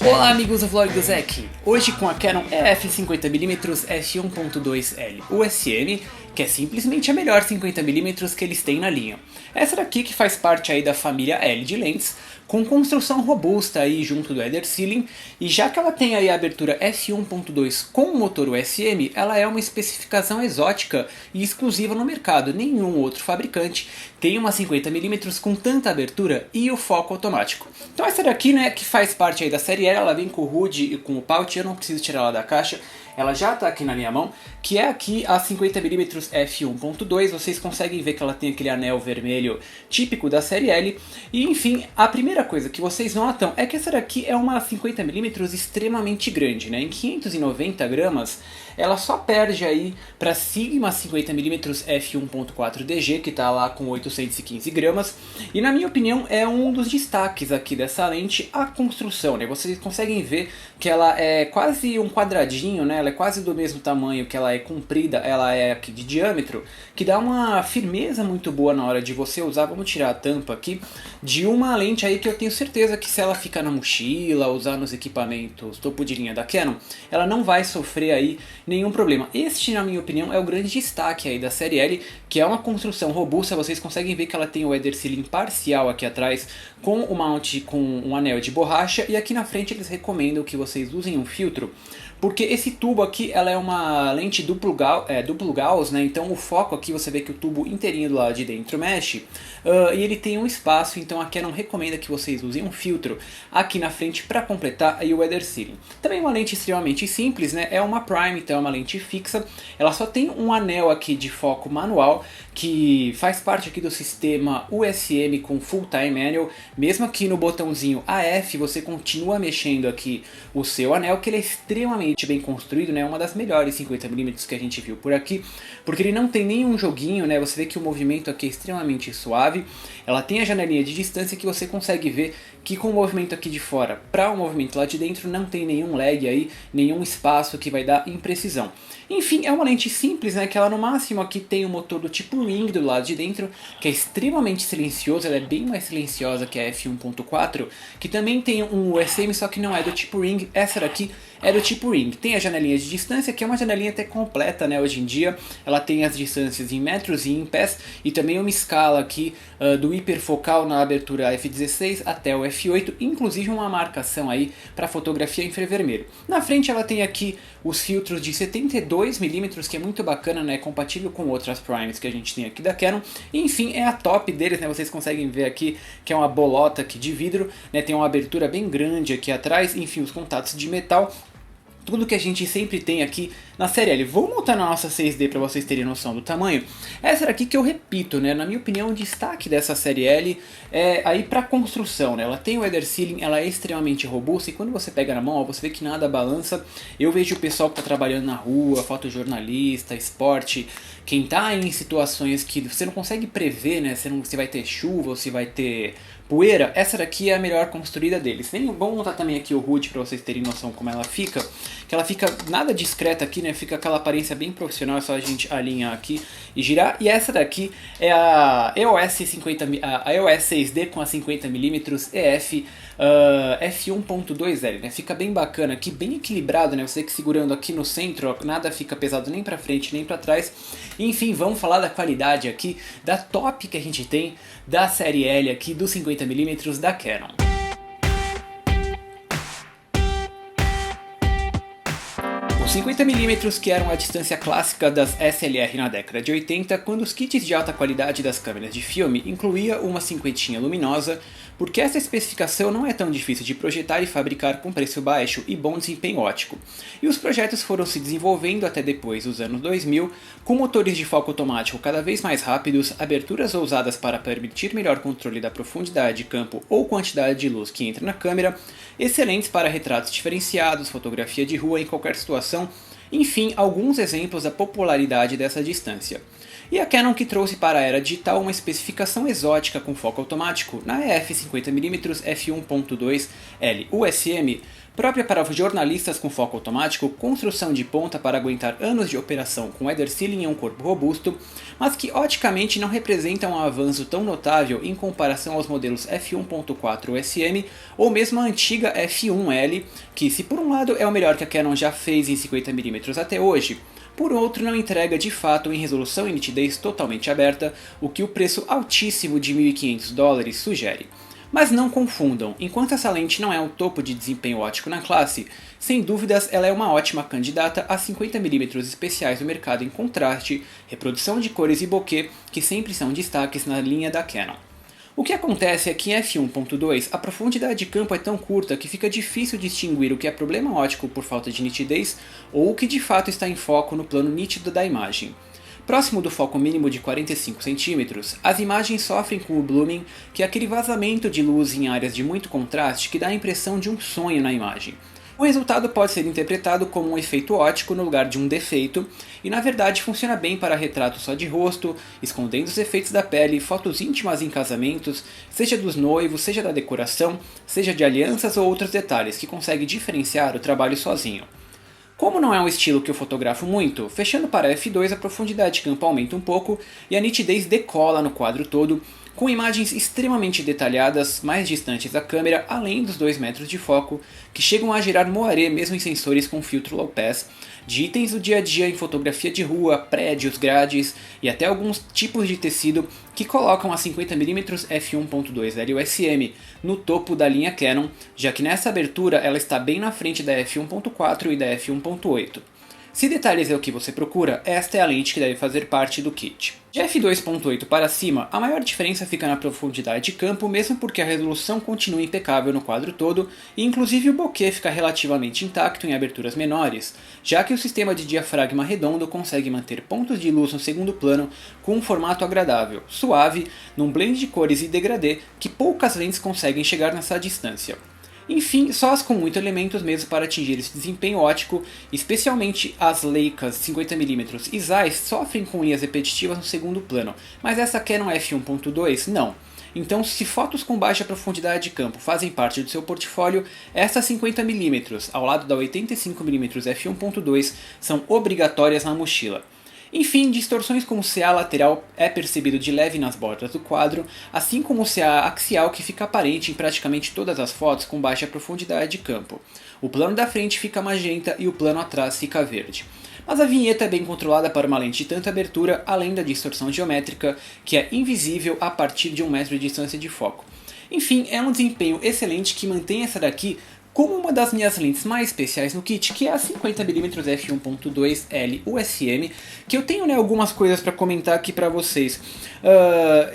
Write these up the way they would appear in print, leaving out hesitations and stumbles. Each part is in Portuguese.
Olá amigos do vlog do Zek, hoje com a Canon EF 50mm f1.2L USM, que é simplesmente a melhor 50mm que eles têm na linha. Essa daqui que faz parte aí da família L de lentes, com construção robusta aí junto do header ceiling, e já que ela tem aí a abertura f1.2 com motor USM, ela é uma especificação exótica e exclusiva no mercado. Nenhum outro fabricante tem uma 50mm com tanta abertura e o foco automático. Então essa daqui, né, que faz parte aí da série L, ela vem com o HUD e com o pouch, eu não preciso tirar ela da caixa. Ela já está aqui na minha mão, que é aqui a 50mm f1.2, vocês conseguem ver que ela tem aquele anel vermelho típico da série L. E enfim, a primeira coisa que vocês notam é que essa daqui é uma 50mm extremamente grande, né? Em 590 gramas, ela só perde aí para Sigma 50mm f1.4 DG, que está lá com 815 gramas. E na minha opinião é um dos destaques aqui dessa lente a construção, né? Vocês conseguem ver que ela é quase um quadradinho, né? Ela é quase do mesmo tamanho que ela é comprida, ela é aqui de diâmetro, que dá uma firmeza muito boa na hora de você usar. Vamos tirar a tampa aqui de uma lente aí que eu tenho certeza que se ela ficar na mochila, usar nos equipamentos topo de linha da Canon, ela não vai sofrer aí nenhum problema. Este, na minha opinião, é o grande destaque aí da série L, que é uma construção robusta. Vocês conseguem ver que ela tem o header ceiling parcial aqui atrás, com o mount com um anel de borracha, e aqui na frente eles recomendam que vocês usem um filtro, porque esse tubo aqui ela é uma lente duplo Gauss, né? Então o foco aqui você vê que o tubo inteirinho do lado de dentro mexe, e ele tem um espaço, então a Canon recomenda que vocês usem um filtro aqui na frente para completar aí o header ceiling. Também uma lente extremamente simples, né? É uma prime, então é uma lente fixa, ela só tem um anel aqui de foco manual, que faz parte aqui do sistema USM com Full Time Manual. Mesmo aqui no botãozinho AF você continua mexendo aqui o seu anel, que ele é extremamente bem construído, né? Uma das melhores 50mm que a gente viu por aqui, porque ele não tem nenhum joguinho, né? Você vê que o movimento aqui é extremamente suave. Ela tem a janelinha de distância que você consegue ver que com o movimento aqui de fora para o movimento lá de dentro não tem nenhum lag aí, nenhum espaço que vai dar imprecisão. Enfim, é uma lente simples, né, que ela no máximo aqui tem o motor do tipo Ring do lado de dentro, que é extremamente silencioso, ela é bem mais silenciosa que a f1.4, que também tem um USM, só que não é do tipo Ring. Essa daqui é do tipo Ring. Tem a janelinha de distância, que é uma janelinha até completa, né, hoje em dia. Ela tem as distâncias em metros e em pés, e também uma escala aqui do hiperfocal na abertura f16 até o f8, inclusive uma marcação aí para fotografia infravermelho. Na frente ela tem aqui os filtros de 72mm, que é muito bacana, né, compatível com outras primes que a gente tem aqui da Canon. E, enfim, é a top deles, né, vocês conseguem ver aqui que é uma bolota aqui de vidro, né, tem uma abertura bem grande aqui atrás, enfim, os contatos de metal. Tudo que a gente sempre tem aqui na série L. Vou montar na nossa 6D para vocês terem noção do tamanho. Essa daqui que eu repito, né, na minha opinião o destaque dessa série L é aí para construção, né? Ela tem o header ceiling, ela é extremamente robusta, e quando você pega na mão, ó, você vê que nada balança. Eu vejo o pessoal que está trabalhando na rua, fotojornalista, esporte, quem está em situações que você não consegue prever, né, se vai ter chuva ou se vai ter poeira, essa daqui é a melhor construída deles. Vamos montar também aqui o HUD para vocês terem noção como ela fica. Que ela fica nada discreta aqui, né? Fica aquela aparência bem profissional, é só a gente alinhar aqui e girar. E essa daqui é a EOS 6D com a 50mm EF f1.2L, né? Fica bem bacana aqui, bem equilibrado, né? Você que segurando aqui no centro, ó, nada fica pesado nem para frente nem para trás. Enfim, vamos falar da qualidade aqui, da top que a gente tem da série L aqui, dos 50mm da Canon. Os 50mm que eram a distância clássica das SLR na década de 80, quando os kits de alta qualidade das câmeras de filme incluía uma cinquentinha luminosa, porque essa especificação não é tão difícil de projetar e fabricar com preço baixo e bom desempenho óptico. E os projetos foram se desenvolvendo até depois dos anos 2000, com motores de foco automático cada vez mais rápidos, aberturas ousadas para permitir melhor controle da profundidade de campo ou quantidade de luz que entra na câmera, excelentes para retratos diferenciados, fotografia de rua em qualquer situação, enfim, alguns exemplos da popularidade dessa distância. E a Canon que trouxe para a era digital uma especificação exótica com foco automático na EF 50mm f1.2L USM, própria para jornalistas com foco automático, construção de ponta para aguentar anos de operação com weather sealing e um corpo robusto, mas que oticamente não representam um avanço tão notável em comparação aos modelos f1.4 USM ou mesmo a antiga f1L, que se por um lado é o melhor que a Canon já fez em 50mm até hoje, por outro não entrega de fato em resolução e nitidez totalmente aberta, o que o preço altíssimo de $1.500 sugere. Mas não confundam, enquanto essa lente não é o topo de desempenho óptico na classe, sem dúvidas ela é uma ótima candidata a 50mm especiais no mercado em contraste, reprodução de cores e bokeh, que sempre são destaques na linha da Canon. O que acontece é que em f1.2 a profundidade de campo é tão curta que fica difícil distinguir o que é problema óptico por falta de nitidez ou o que de fato está em foco no plano nítido da imagem. Próximo do foco mínimo de 45 cm, as imagens sofrem com o blooming, que é aquele vazamento de luz em áreas de muito contraste que dá a impressão de um sonho na imagem. O resultado pode ser interpretado como um efeito óptico no lugar de um defeito, e na verdade funciona bem para retrato só de rosto, escondendo os efeitos da pele, fotos íntimas em casamentos, seja dos noivos, seja da decoração, seja de alianças ou outros detalhes que consegue diferenciar o trabalho sozinho. Como não é um estilo que eu fotografo muito, fechando para f2 a profundidade de campo aumenta um pouco e a nitidez decola no quadro todo, com imagens extremamente detalhadas, mais distantes da câmera, além dos 2 metros de foco, que chegam a gerar moaré mesmo em sensores com filtro low pass, de itens do dia a dia em fotografia de rua, prédios, grades e até alguns tipos de tecido que colocam a 50mm f1.2 LUSM no topo da linha Canon, já que nessa abertura ela está bem na frente da f1.4 e da f1.8. Se detalhes é o que você procura, esta é a lente que deve fazer parte do kit. De f2.8 para cima, a maior diferença fica na profundidade de campo, mesmo porque a resolução continua impecável no quadro todo, e inclusive o bokeh fica relativamente intacto em aberturas menores, já que o sistema de diafragma redondo consegue manter pontos de luz no segundo plano com um formato agradável, suave, num blend de cores e degradê que poucas lentes conseguem chegar nessa distância. Enfim, só as com muitos elementos mesmo para atingir esse desempenho óptico, especialmente as Leicas 50mm e Zeiss sofrem com linhas repetitivas no segundo plano, mas essa Canon f1.2 não. Então, se fotos com baixa profundidade de campo fazem parte do seu portfólio, essas 50mm ao lado da 85mm f1.2 são obrigatórias na mochila. Enfim, distorções como o CA lateral é percebido de leve nas bordas do quadro, assim como o CA axial que fica aparente em praticamente todas as fotos com baixa profundidade de campo. O plano da frente fica magenta e o plano atrás fica verde. Mas a vinheta é bem controlada para uma lente de tanta abertura, além da distorção geométrica, que é invisível a partir de 1 metro de distância de foco. Enfim, é um desempenho excelente que mantém essa daqui como uma das minhas lentes mais especiais no kit, que é a 50mm f1.2 L USM, que eu tenho algumas coisas para comentar aqui para vocês.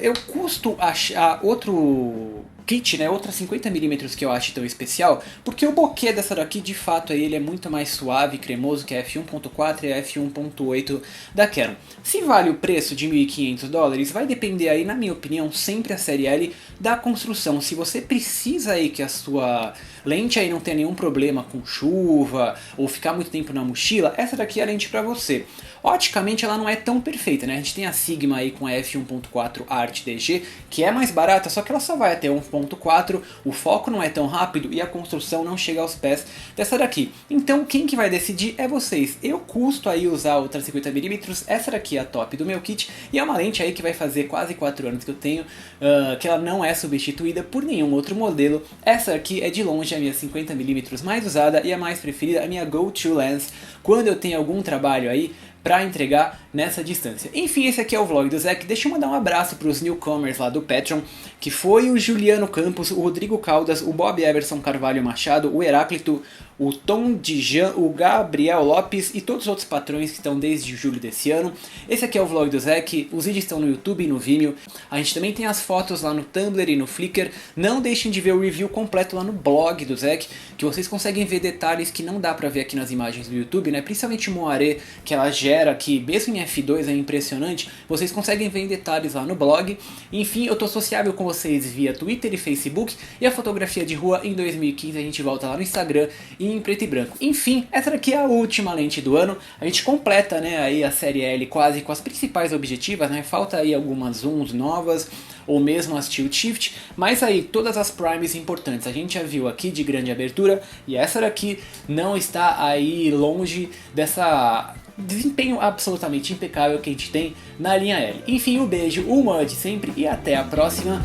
Eu custo achar outro kit, outra 50mm que eu acho tão especial, porque o bokeh dessa daqui de fato ele é muito mais suave e cremoso que a f1.4 e a f1.8 da Canon. Se vale o preço de $1.500, vai depender aí, na minha opinião, sempre a série L da construção. Se você precisa aí que a sua lente aí não tenha nenhum problema com chuva ou ficar muito tempo na mochila, essa daqui é a lente para você. Oticamente ela não é tão perfeita, A gente tem a Sigma aí com a f1.4 Art DG, que é mais barata, só que ela só vai até 1.4, o foco não é tão rápido e a construção não chega aos pés dessa daqui. Então quem que vai decidir é vocês. Eu custo aí usar outra 50mm, essa daqui é a top do meu kit, e é uma lente aí que vai fazer quase 4 anos que eu tenho, que ela não é substituída por nenhum outro modelo. Essa aqui é de longe a minha 50mm mais usada e a mais preferida, a minha go-to lens, quando eu tenho algum trabalho aí para entregar nessa distância. Enfim, esse aqui é o vlog do Zek. Deixa eu mandar um abraço para os newcomers lá do Patreon, que foi o Juliano Campos, o Rodrigo Caldas, o Bob Everson Carvalho Machado, o Heráclito, o Tom Dijan, o Gabriel Lopes e todos os outros patrões que estão desde julho desse ano. Esse aqui é o vlog do Zek, os vídeos estão no YouTube e no Vimeo. A gente também tem as fotos lá no Tumblr e no Flickr. Não deixem de ver o review completo lá no blog do Zek, que vocês conseguem ver detalhes que não dá pra ver aqui nas imagens do YouTube, Principalmente o moaré que ela gera gera, que mesmo em f2 é impressionante, vocês conseguem ver em detalhes lá no blog. Enfim, eu tô sociável com vocês via Twitter e Facebook, e a fotografia de rua em 2015 a gente volta lá no Instagram e em preto e branco. Enfim, essa daqui é a última lente do ano, a gente completa, né, aí a série L quase com as principais objetivas, né, falta aí algumas zooms novas, ou mesmo as tilt shift, mas aí todas as primes importantes a gente já viu aqui de grande abertura, e essa daqui não está aí longe dessa desempenho absolutamente impecável que a gente tem na linha L. Enfim, um beijo, uma de sempre e até a próxima.